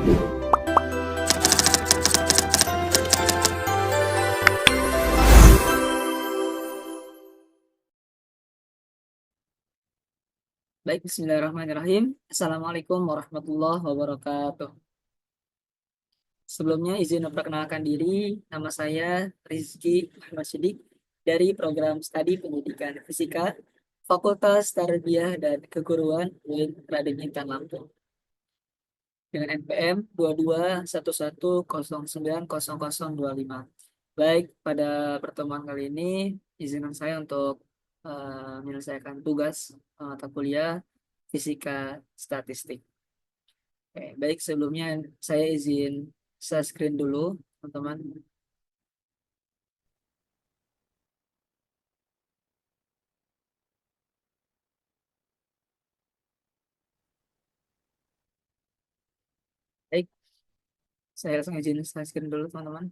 Baik, bismillahirrahmanirrahim. Assalamualaikum warahmatullahi wabarakatuh. Sebelumnya izin memperkenalkan diri, nama saya Rizky Ahmad Sidik dari program studi pendidikan fisika Fakultas Tarbiyah dan Keguruan UIN Raden Intan Lampung dengan NPM 2211090025. Baik, pada pertemuan kali ini izinkan saya untuk menyelesaikan tugas mata kuliah fisika statistik. Oke, baik sebelumnya saya izin share screen dulu, teman-teman. Baik, saya langsung izin share screen dulu, teman-teman.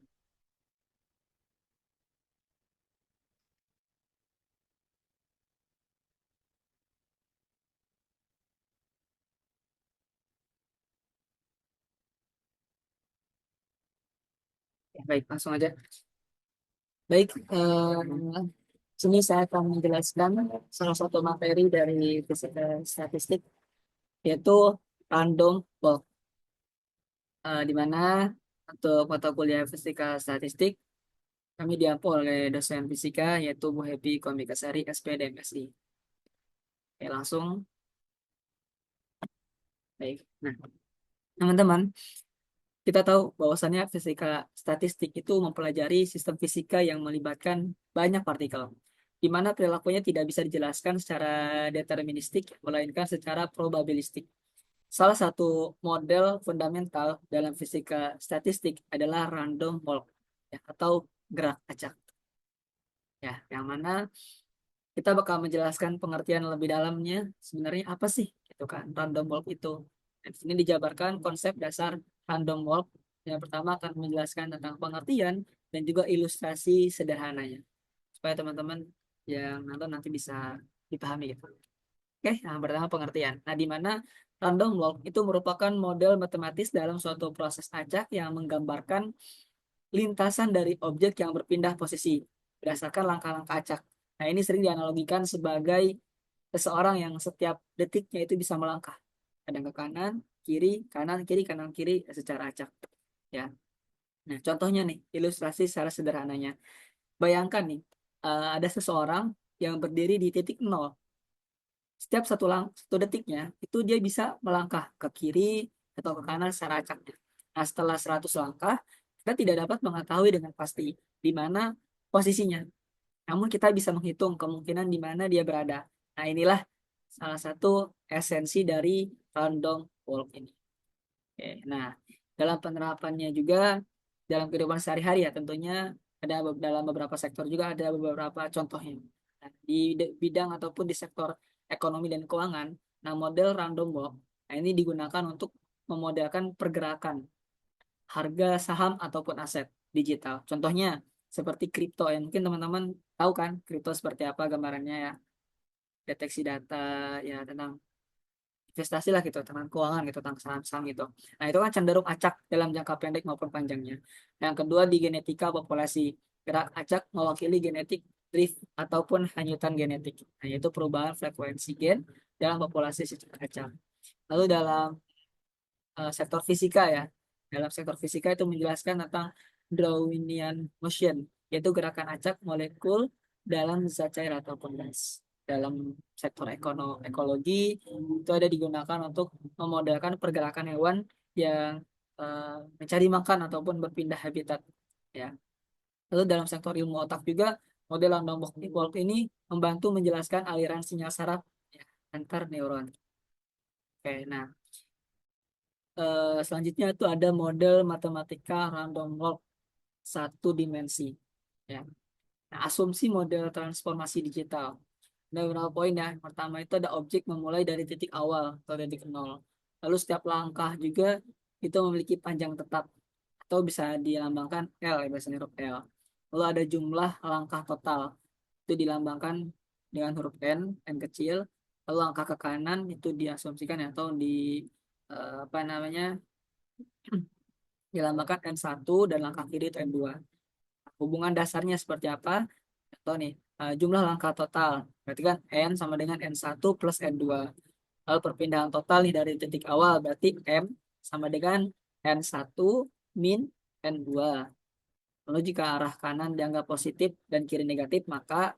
Ya, baik, langsung aja. Baik, sini saya akan menjelaskan salah satu materi dari fisika statistik, yaitu random walk, di mana untuk mata kuliah fisika statistik kami diampu oleh dosen fisika yaitu Bu Happy Komikasari SPD MSI. Oke, langsung. Baik. Nah, teman-teman, kita tahu bahwasannya fisika statistik itu mempelajari sistem fisika yang melibatkan banyak partikel, di mana perilakunya tidak bisa dijelaskan secara deterministik, melainkan secara probabilistik. Salah satu model fundamental dalam fisika statistik adalah random walk, ya, atau gerak acak. Ya, yang mana kita bakal menjelaskan pengertian lebih dalamnya sebenarnya apa sih gitu kan random walk itu. Dan di sini dijabarkan konsep dasar random walk. Yang pertama akan menjelaskan tentang pengertian dan juga ilustrasi sederhananya supaya teman-teman yang nonton nanti bisa dipahami gitu. Oke, yang pertama pengertian. Nah, di mana random walk itu merupakan model matematis dalam suatu proses acak yang menggambarkan lintasan dari objek yang berpindah posisi berdasarkan langkah-langkah acak. Nah, ini sering dianalogikan sebagai seseorang yang setiap detiknya itu bisa melangkah. Kadang ke kanan, kiri, kanan, kiri secara acak. Ya. Nah, contohnya nih, ilustrasi secara sederhananya. Bayangkan nih, ada seseorang yang berdiri di titik nol. Setiap satu detiknya, itu dia bisa melangkah ke kiri atau ke kanan secara acak. Nah, setelah 100 langkah, kita tidak dapat mengetahui dengan pasti di mana posisinya. Namun kita bisa menghitung kemungkinan di mana dia berada. Nah, inilah salah satu esensi dari random walk ini. Oke, nah, dalam penerapannya juga dalam kehidupan sehari-hari ya tentunya ada dalam beberapa sektor juga ada beberapa contohnya. Nah, di bidang ataupun di sektor ekonomi dan keuangan, nah model random walk, nah ini digunakan untuk memodelkan pergerakan harga saham ataupun aset digital. Contohnya seperti kripto ya. Mungkin teman-teman tahu kan kripto seperti apa gambarannya ya. Deteksi data ya tentang investasi lah gitu, tentang keuangan gitu, tentang saham-saham gitu. Nah, itu kan cenderung acak dalam jangka pendek maupun panjangnya. Yang kedua di genetika populasi. Gerak acak mewakili genetik drift ataupun hanyutan genetik. Nah, yaitu perubahan frekuensi gen dalam populasi secara acak. Lalu dalam sektor fisika ya. Dalam sektor fisika itu menjelaskan tentang Darwinian motion, yaitu gerakan acak molekul dalam zat cair ataupun gas. Dalam sektor ekologi itu ada digunakan untuk memodelkan pergerakan hewan yang mencari makan ataupun berpindah habitat. Ya. Lalu dalam sektor ilmu otak juga model random walk ini membantu menjelaskan aliran sinyal saraf ya, antar neuron. Oke, nah selanjutnya itu ada model matematika random walk satu dimensi. Ya. Nah, asumsi model transformasi digital. Ada beberapa poin ya. Pertama itu ada objek memulai dari titik awal atau titik nol. Lalu setiap langkah juga itu memiliki panjang tetap atau bisa dilambangkan L ya biasanya huruf L. Lalu ada jumlah langkah total itu dilambangkan dengan huruf N kecil. Lalu langkah ke kanan itu diasumsikan ya, atau di apa namanya dilambangkan N1 dan langkah kiri itu N2. Hubungan dasarnya seperti apa? Contoh nih, jumlah langkah total. Berarti kan N sama dengan N1 plus N2. Lalu perpindahan total nih dari titik awal, berarti M sama dengan N1 min N2. Lalu jika arah kanan dianggap positif dan kiri negatif, maka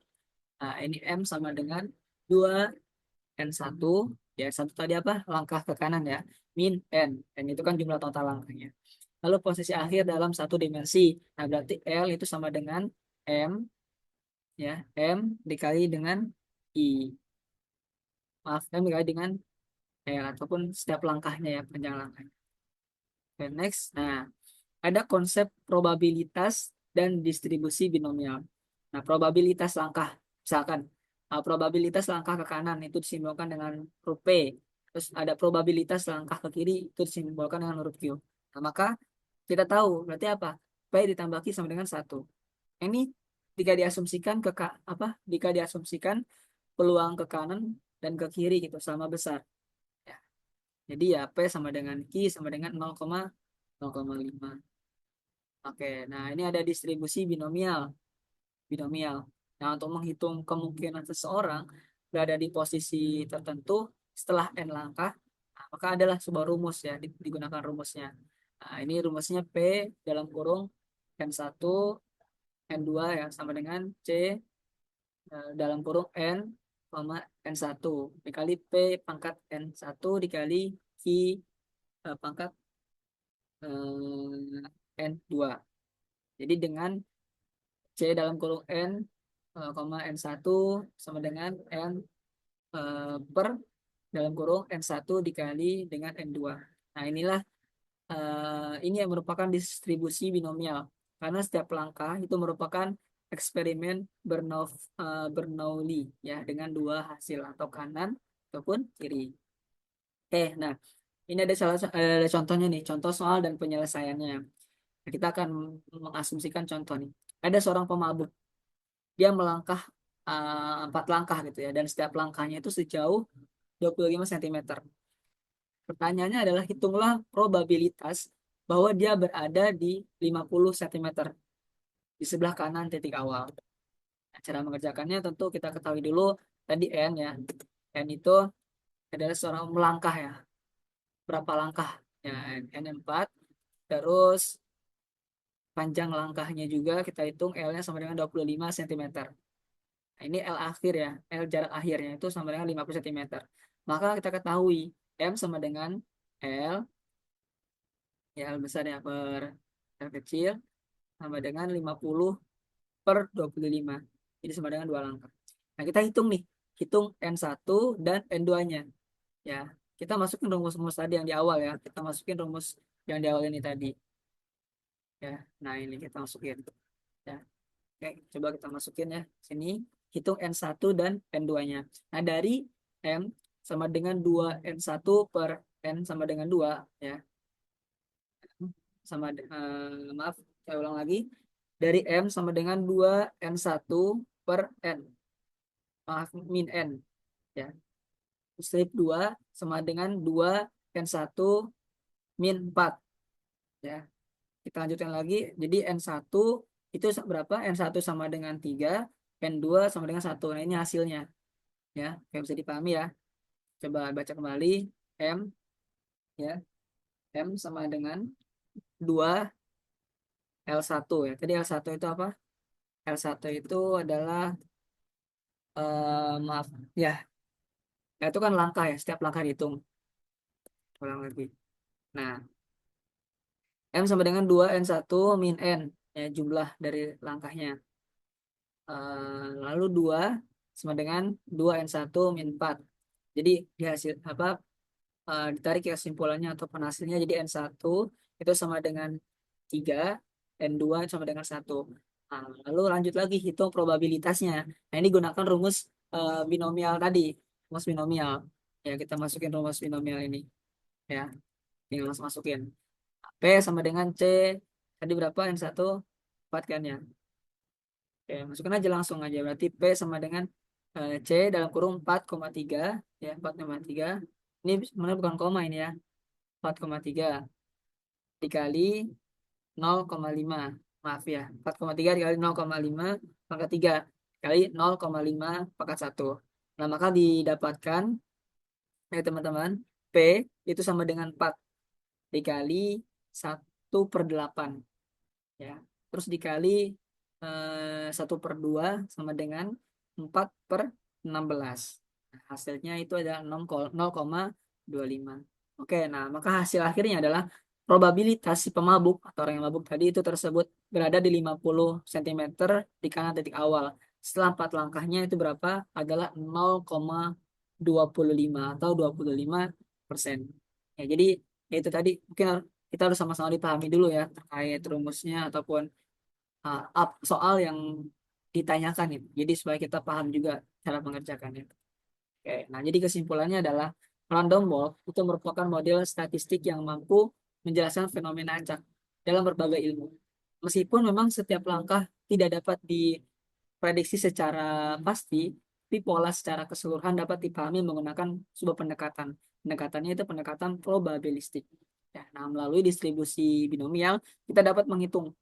ini M sama dengan 2N1. Ya, N1 tadi apa? Langkah ke kanan ya. Min N. N itu kan jumlah total langkahnya. Lalu posisi akhir dalam satu dimensi. Nah, berarti L itu sama dengan M, ya, M dikali dengan I. Maaf, M dikali dengan L, ataupun setiap langkahnya ya, panjang langkahnya. Oke, next. Nah, ada konsep probabilitas dan distribusi binomial. Nah, probabilitas langkah, misalkan probabilitas langkah ke kanan itu disimbolkan dengan huruf P. Terus ada probabilitas langkah ke kiri itu disimbolkan dengan huruf Q. Nah, maka kita tahu berarti apa? P ditambah Q sama dengan 1. Ini jika diasumsikan Jika diasumsikan peluang ke kanan dan ke kiri gitu sama besar. Ya. Jadi ya P sama dengan Q sama dengan 0,05. Oke, nah ini ada distribusi binomial. Binomial. Nah, untuk menghitung kemungkinan seseorang berada di posisi tertentu setelah n langkah, nah, maka adalah sebuah rumus ya, digunakan rumusnya. Nah, ini rumusnya P dalam kurung N1, N2 ya sama dengan C dalam kurung N, N1 dikali P pangkat N1 dikali Q pangkat N2. Jadi dengan C dalam kurung N, N1 sama dengan N per dalam kurung N1 dikali dengan N2. Nah, ini yang merupakan distribusi binomial. Karena setiap langkah itu merupakan eksperimen Bernoulli ya dengan dua hasil atau kanan ataupun kiri. Nah, ini ada contohnya nih, contoh soal dan penyelesaiannya. Nah, kita akan mengasumsikan contoh nih. Ada seorang pemabuk, dia melangkah 4 langkah gitu ya, dan setiap langkahnya itu sejauh 25 cm. Pertanyaannya adalah hitunglah probabilitas bahwa dia berada di 50 cm di sebelah kanan titik awal. Nah, cara mengerjakannya tentu kita ketahui dulu tadi N ya. N itu adalah seorang melangkah ya. Berapa langkah? Ya, N 4. Terus panjang langkahnya juga kita hitung L-nya sama dengan 25 cm. Nah, ini L akhir ya, L jarak akhirnya itu sama dengan 50 cm. Maka kita ketahui M sama dengan L, ya L besar ya per L kecil, sama dengan 50 per 25. Jadi sama dengan 2 langkah. Nah, kita hitung nih, hitung N1 dan N2-nya. Ya, kita masukin rumus-rumus tadi yang di awal ya. Kita masukin rumus yang di awal ini tadi. Ya, nah ini kita masukin. Ya, oke, coba kita masukin ya. Sini, hitung N1 dan N2-nya. Nah, dari M sama dengan 2N1 per N sama dengan 2 ya. Maaf, saya ulang lagi. Dari M sama dengan 2N1 per N. Maaf, min N ya. Strip 2 sama dengan 2N1 min 4 ya. Kita lanjutkan lagi. Jadi N1 itu berapa? N1 sama dengan 3, N2 sama dengan 1. Nah, ini hasilnya ya. Kayak bisa dipahami ya. Coba baca kembali. M ya. M sama dengan 2 L1 ya. Tadi L1 itu apa? L1 itu adalah maaf ya. Itu kan langkah ya. Setiap langkah dihitung. Ulang lagi. Nah, M sama dengan 2N1 min N ya, jumlah dari langkahnya. Lalu 2 sama dengan 2N1 min 4. Jadi dihasil ditarik ya kesimpulannya atau hasilnya jadi N1 itu sama dengan 3, N2 sama dengan 1. Nah, lalu lanjut lagi hitung probabilitasnya. Nah, ini gunakan rumus binomial tadi, rumus binomial. Ya, kita masukin rumus binomial ini ya. Tinggal langsung masukin. P sama dengan C. Tadi berapa? N1 4 kan ya. Oke, masukkan aja langsung aja. Berarti P sama dengan C dalam kurung 4,3 ya, 4,3. Ini sebenarnya bukan koma ini ya. 4,3 dikali 0,5. Maaf ya, 4,3 dikali 0,5 pangkat 3 kali 0,5 pangkat 1. Nah, maka didapatkan, ya teman-teman, P itu sama dengan 4 dikali 1/8. Ya. Terus dikali 1/2 sama dengan 4/16. Nah, hasilnya itu adalah 0,25. Oke, nah maka hasil akhirnya adalah probabilitas si pemabuk atau orang yang mabuk tadi itu tersebut berada di 50 cm di kanan titik awal. Setelah 4 langkahnya itu berapa? Adalah 0,25 atau 25%. Ya, jadi itu tadi mungkin kita harus sama-sama dipahami dulu ya terkait rumusnya ataupun soal yang ditanyakan itu. Jadi supaya kita paham juga cara mengerjakannya. Oke, nah jadi kesimpulannya adalah random walk itu merupakan model statistik yang mampu menjelaskan fenomena acak dalam berbagai ilmu. Meskipun memang setiap langkah tidak dapat diprediksi secara pasti, tapi pola secara keseluruhan dapat dipahami menggunakan sebuah pendekatan. Pendekatannya itu pendekatan probabilistik. Ya, nah, melalui distribusi binomial, kita dapat menghitung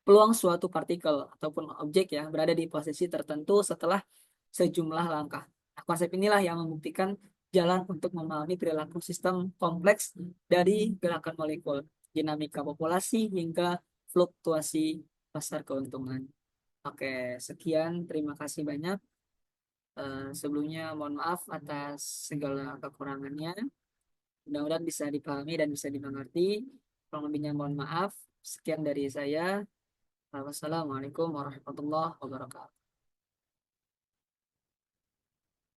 peluang suatu partikel ataupun objek ya berada di posisi tertentu setelah sejumlah langkah. Nah, konsep inilah yang membuktikan jalan untuk memahami perilaku sistem kompleks dari gerakan molekul, dinamika populasi hingga fluktuasi pasar keuntungan. Oke, sekian. Terima kasih banyak. Sebelumnya mohon maaf atas segala kekurangannya. Mudah-mudahan bisa dipahami dan bisa dimengerti. Kurang lebihnya mohon maaf. Sekian dari saya. Wassalamualaikum warahmatullahi wabarakatuh.